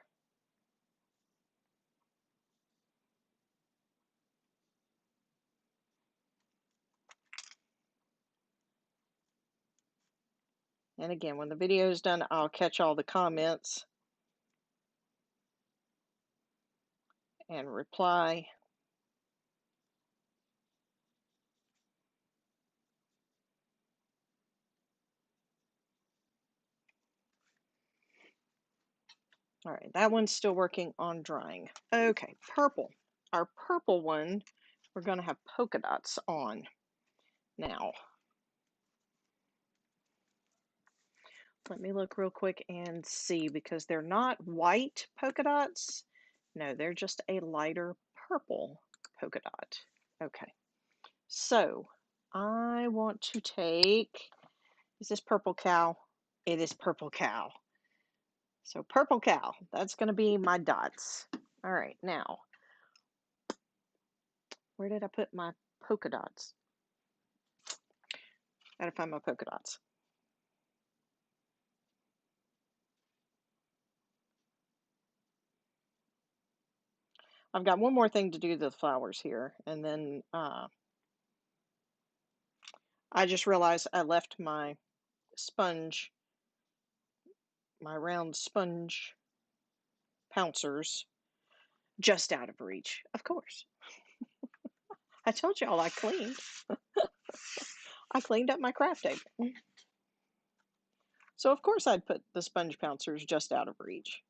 And again, when the video is done, I'll catch all the comments and reply. All right, that one's still working on drying. Okay, purple. Our purple one, we're going to have polka dots on now. Let me look real quick and see, because they're not white polka dots. No, they're just a lighter purple polka dot. Okay, so I want to take, is this purple cow? It is purple cow. So purple cow, that's going to be my dots. All right, now, where did I put my polka dots? Gotta find my polka dots. I've got one more thing to do to the flowers here, and then I just realized I left my sponge, my round sponge pouncers, just out of reach. Of course. I told y'all I cleaned. I cleaned up my craft table. So of course I'd put the sponge pouncers just out of reach.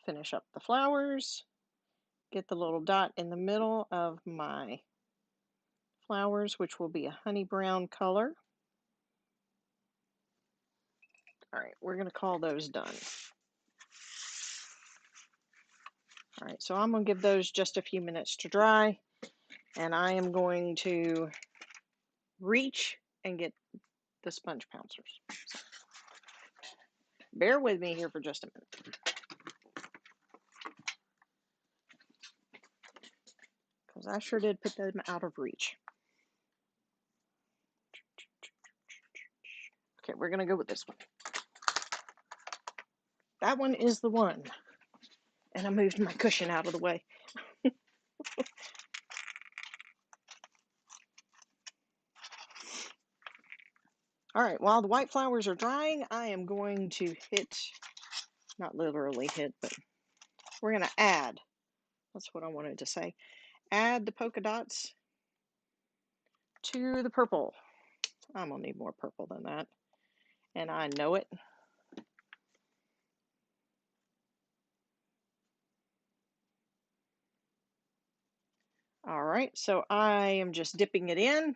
Finish up the flowers. Get the little dot in the middle of my flowers, which will be a honey brown color. All right, we're going to call those done. All right, so I'm going to give those just a few minutes to dry, and I am going to reach and get the sponge pouncers. So, bear with me here for just a minute, because I sure did put them out of reach. Okay, we're going to go with this one. That one is the one. And I moved my cushion out of the way. All right, while the white flowers are drying, I am going to hit, not literally hit, but we're going to add, that's what I wanted to say, add the polka dots to the purple. I'm going to need more purple than that, and I know it. All right, so I am just dipping it in,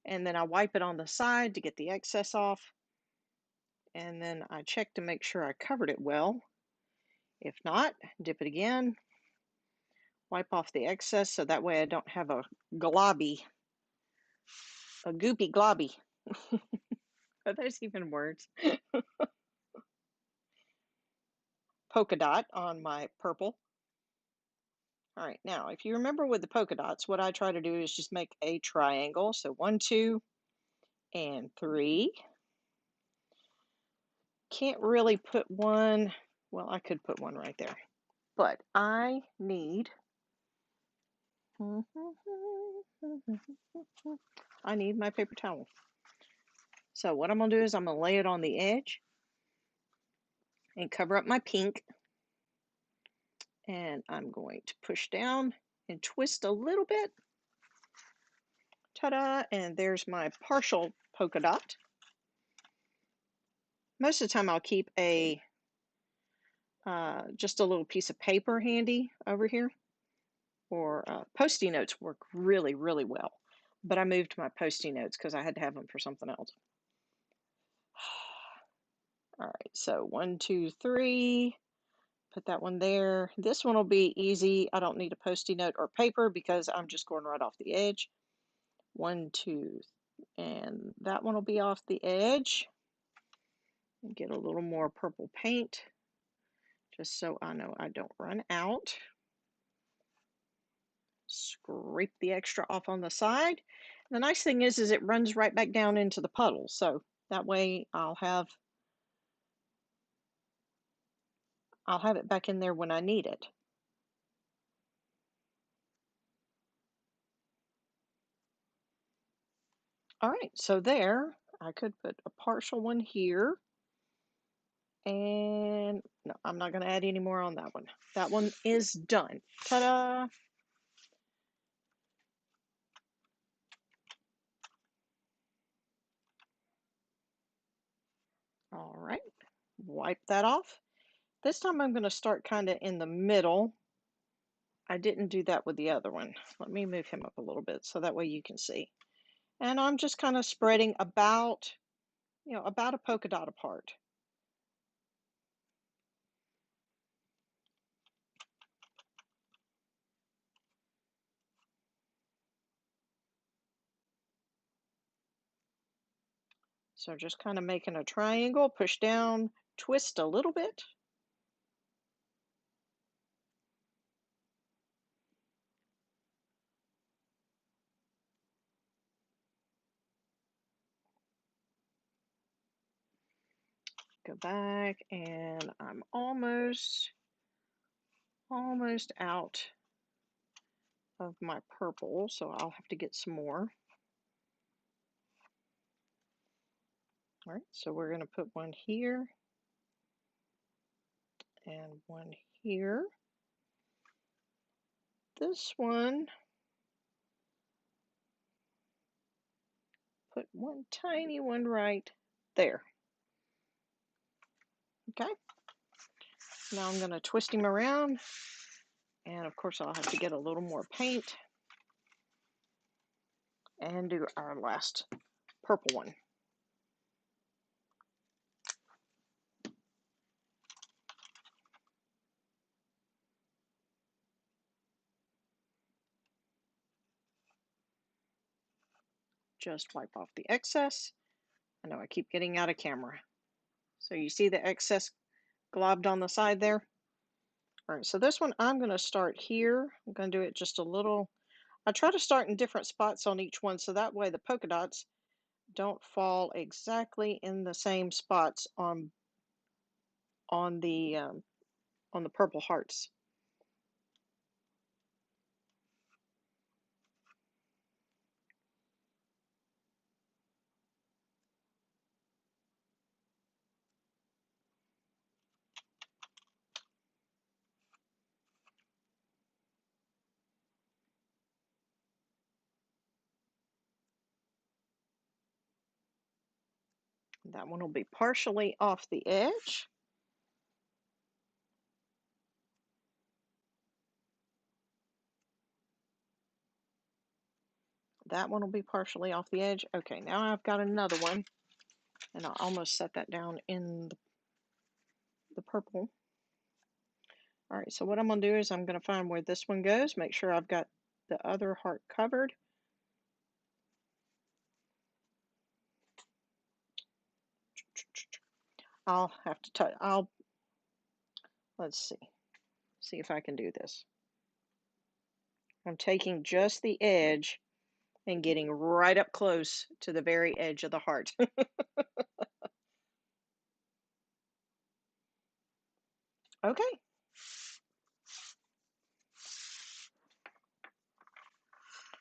and then I wipe it on the side to get the excess off, and then I check to make sure I covered it well. If not, dip it again, wipe off the excess so that way I don't have a goopy globby. Are those even words? Polka dot on my purple. All right, now if you remember with the polka dots, what I try to do is just make a triangle. So 1, 2, and 3. Can't really put one, well, I could put one right there, but I need, I need my paper towel. So what I'm gonna do is I'm gonna lay it on the edge and cover up my pink. And I'm going to push down and twist a little bit. Ta-da! And there's my partial polka dot. Most of the time I'll keep a just a little piece of paper handy over here, or Post-it notes work really, really well. But I moved my Post-it notes because I had to have them for something else. All right, so 1, 2, 3. Put that one there. This one will be easy. I don't need a Post-it note or paper because I'm just going right off the edge. 1, 2, and that one will be off the edge. And get a little more purple paint just so I know I don't run out. Scrape the extra off on the side. The nice thing is it runs right back down into the puddle, so that way I'll have it back in there when I need it. All right, so there, I could put a partial one here. And no, I'm not going to add any more on that one. That one is done. Ta-da! All right, wipe that off. This time I'm going to start kind of in the middle. I didn't do that with the other one. Let me move him up a little bit so that way you can see. And I'm just kind of spreading about, about a polka dot apart. So just kind of making a triangle, push down, twist a little bit. Go back, and I'm almost out of my purple, so I'll have to get some more. All right, so we're going to put one here and one here. This one, put one tiny one right there. Okay, now I'm going to twist him around, and of course I'll have to get a little more paint and do our last purple one. Just wipe off the excess. I know I keep getting out of camera. So you see the excess globbed on the side there? All right, so this one I'm going to start here. I'm going to do it just a little. I try to start in different spots on each one so that way the polka dots don't fall exactly in the same spots on the purple hearts. That one will be partially off the edge. That one will be partially off the edge. Okay, now I've got another one, and I'll almost set that down in the purple. All right, so what I'm going to do is I'm going to find where this one goes, make sure I've got the other heart covered. I'll have to touch, let's see if I can do this. I'm taking just the edge and getting right up close to the very edge of the heart. Okay.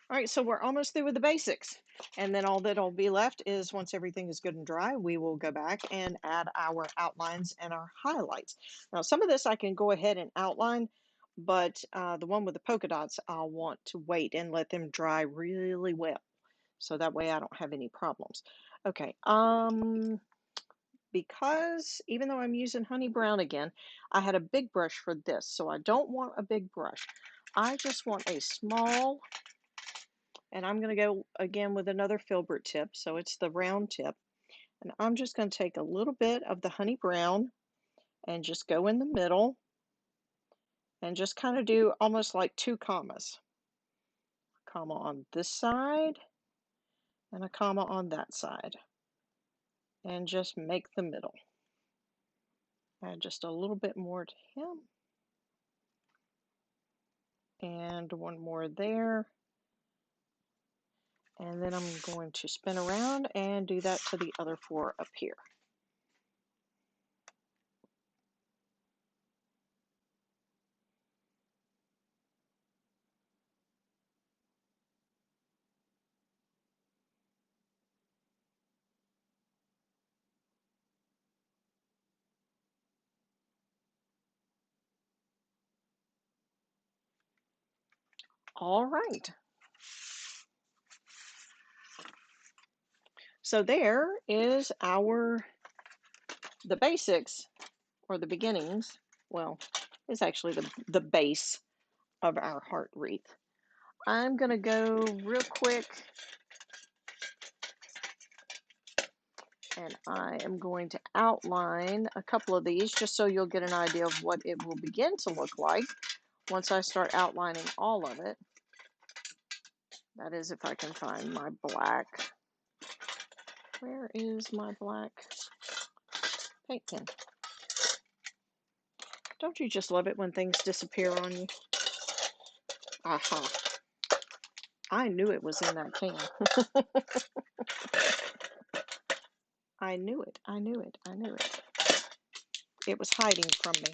All right, so we're almost through with the basics. And then all that'll be left is once everything is good and dry, we will go back and add our outlines and our highlights. Now, some of this I can go ahead and outline, but the one with the polka dots, I'll want to wait and let them dry really well. So that way I don't have any problems. Okay, because even though I'm using honey brown again, I had a big brush for this. So I don't want a big brush. I just want a small, and I'm going to go again with another filbert tip. So it's the round tip. And I'm just going to take a little bit of the honey brown and just go in the middle and just kind of do almost like two commas. A comma on this side and a comma on that side. And just make the middle. Add just a little bit more to him. And one more there. And then I'm going to spin around and do that to the other four up here. All right. So there is the basics, or the beginnings. Well, it's actually the base of our heart wreath. I'm going to go real quick and I am going to outline a couple of these just so you'll get an idea of what it will begin to look like once I start outlining all of it. That is, if I can find my black. Where is my black paint pen? Don't you just love it when things disappear on you? Aha. I knew it was in that can. I knew it. I knew it. I knew it. It was hiding from me.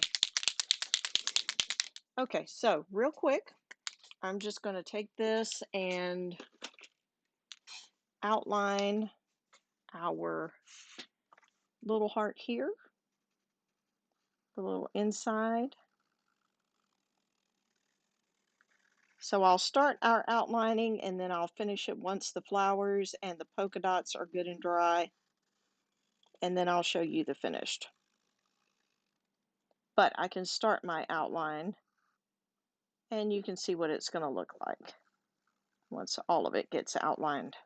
Okay, so real quick, I'm just going to take this and outline our little heart here, the little inside. So I'll start our outlining and then I'll finish it once the flowers and the polka dots are good and dry, and then I'll show you the finished. But I can start my outline and you can see what it's going to look like once all of it gets outlined.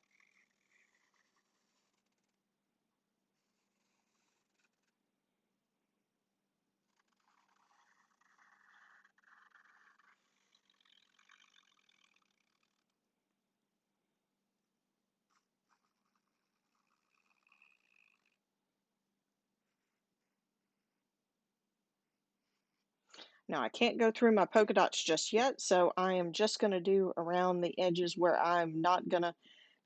Now I can't go through my polka dots just yet, so I am just going to do around the edges where I'm not going to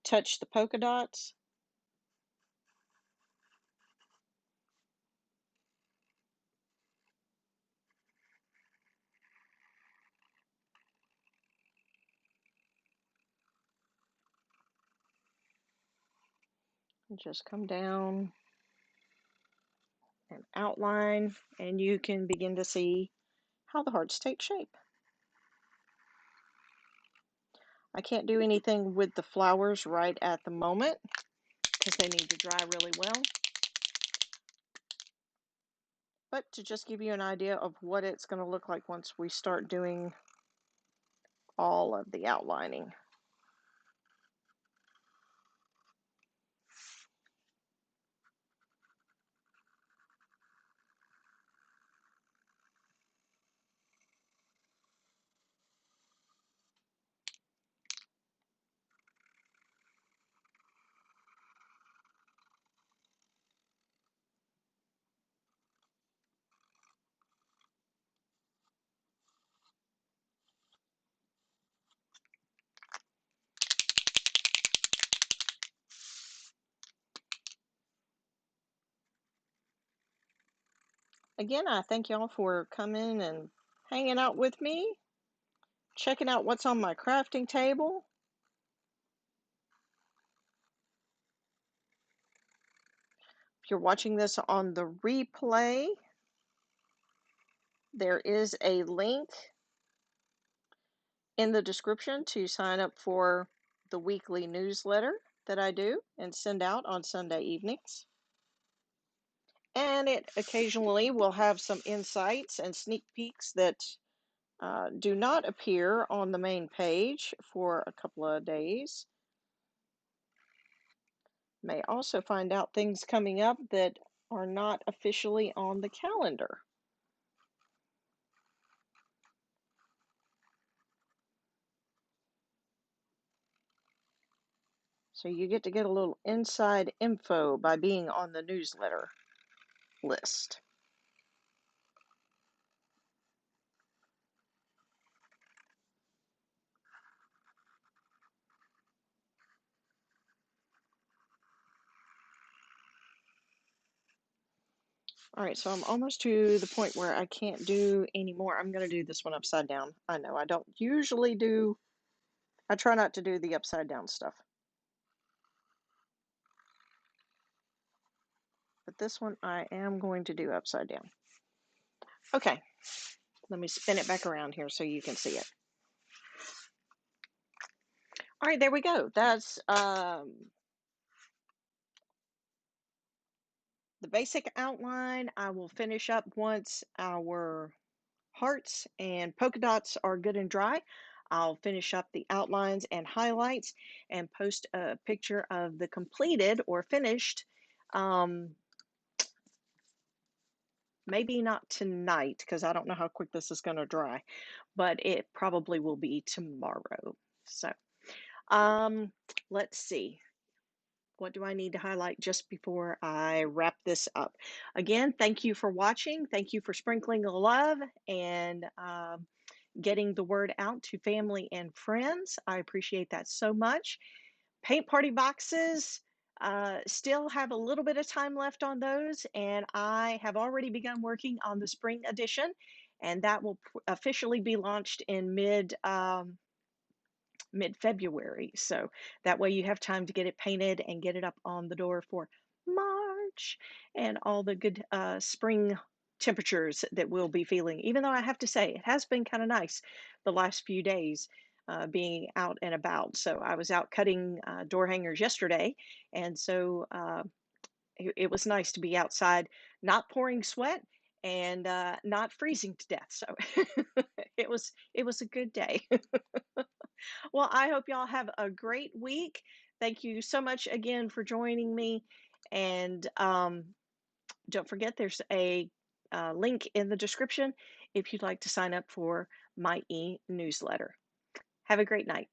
touch the polka dots. And just come down and outline, and you can begin to see how the hearts take shape. I can't do anything with the flowers right at the moment because they need to dry really well. But to just give you an idea of what it's going to look like once we start doing all of the outlining. Again, I thank y'all for coming and hanging out with me, checking out what's on my crafting table. If you're watching this on the replay, there is a link in the description to sign up for the weekly newsletter that I do and send out on Sunday evenings. And it occasionally will have some insights and sneak peeks that do not appear on the main page for a couple of days. May also find out things coming up that are not officially on the calendar. So you get to get a little inside info by being on the newsletter list. All right, so I'm almost to the point where I can't do any more. I'm going to do this one upside down. I know I don't usually do, I try not to do the upside down stuff. But this one I am going to do upside down. Okay, let me spin it back around here so you can see it. All right, there we go. That's the basic outline. I will finish up once our hearts and polka dots are good and dry. I'll finish up the outlines and highlights and post a picture of the completed or finished. Maybe not tonight because I don't know how quick this is going to dry, but it probably will be tomorrow. So let's see. What do I need to highlight just before I wrap this up? Again, thank you for watching. Thank you for sprinkling the love and getting the word out to family and friends. I appreciate that so much. Paint party boxes, still have a little bit of time left on those, and I have already begun working on the spring edition, and that will officially be launched in mid-February. So that way you have time to get it painted and get it up on the door for March and all the good spring temperatures that we'll be feeling. Even though I have to say it has been kind of nice the last few days being out and about. So I was out cutting door hangers yesterday, and so it was nice to be outside, not pouring sweat and not freezing to death. So it was a good day. Well, I hope y'all have a great week. Thank you so much again for joining me. And don't forget, there's a link in the description if you'd like to sign up for my e-newsletter. Have a great night.